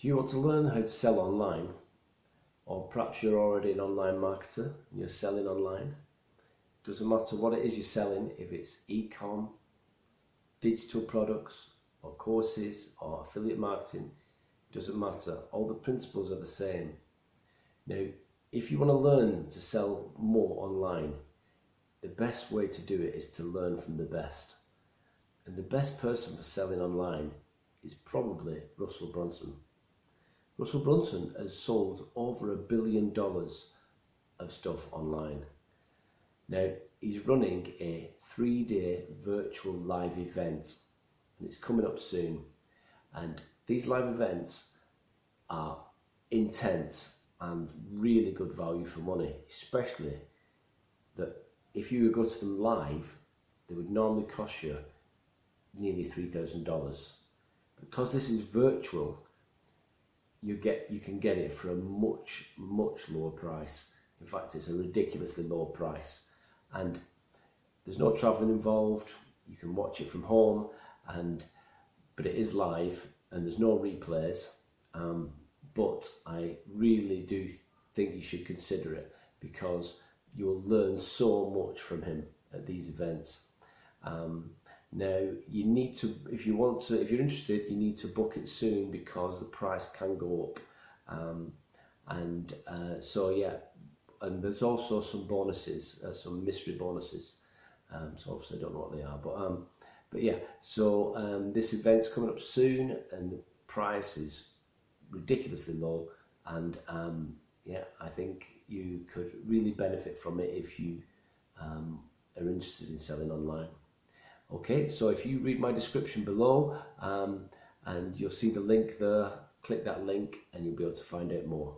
Do you want to learn how to sell online? Or perhaps you're already an online marketer and you're selling online. Doesn't matter what it is you're selling, if it's e-com, digital products, or courses, or affiliate marketing, doesn't matter. All the principles are the same. Now, if you want to learn to sell more online, the best way to do it is to learn from the best. And the best person for selling online is probably Russel Brunson. Russel Brunson has sold over $1 billion of stuff online. Now, he's running a 3-day virtual live event, and it's coming up soon. And these live events are intense and really good value for money, especially that if you go to them live, they would normally cost you nearly $3,000. Because this is virtual, you can get it for a much lower price. In fact, it's a ridiculously low price, and there's no traveling involved. You can watch it from home, but it is live and there's no replays. But I really do think you should consider it, because you'll learn so much from him at these events. Now, you need to, if you're interested, you need to book it soon, because the price can go up. So yeah, and there's also some bonuses, some mystery bonuses. So obviously I don't know what they are, but yeah. So this event's coming up soon, and the price is ridiculously low. And yeah, I think you could really benefit from it if you are interested in selling online. Okay, so if you read my description below, and you'll see the link there, click that link and you'll be able to find out more.